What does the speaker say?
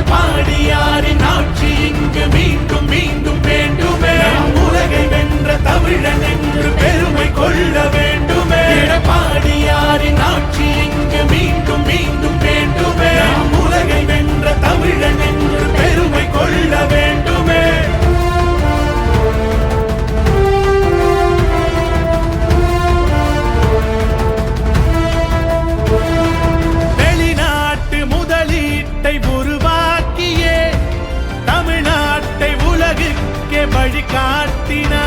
எடப்பாடியாரின் ஆட்சி இங்கு மீண்டும் மீண்டும் வேண்டுமே. உலகை வென்ற தமிழன் என்று பெருமை கொள்ள வேண்டுமே. எடப்பாடியாரின் ஆட்சி இங்கு மீண்டும் மீண்டும் வேண்டுமே. உலகை வென்ற தமிழன் என்று பெருமை கொள்ள வேண்டுமே. வெளிநாட்டு முதலீட்டை உருவாக்கியே தமிழ்நாட்டை உலகுக்கே வழிகாட்டினார்.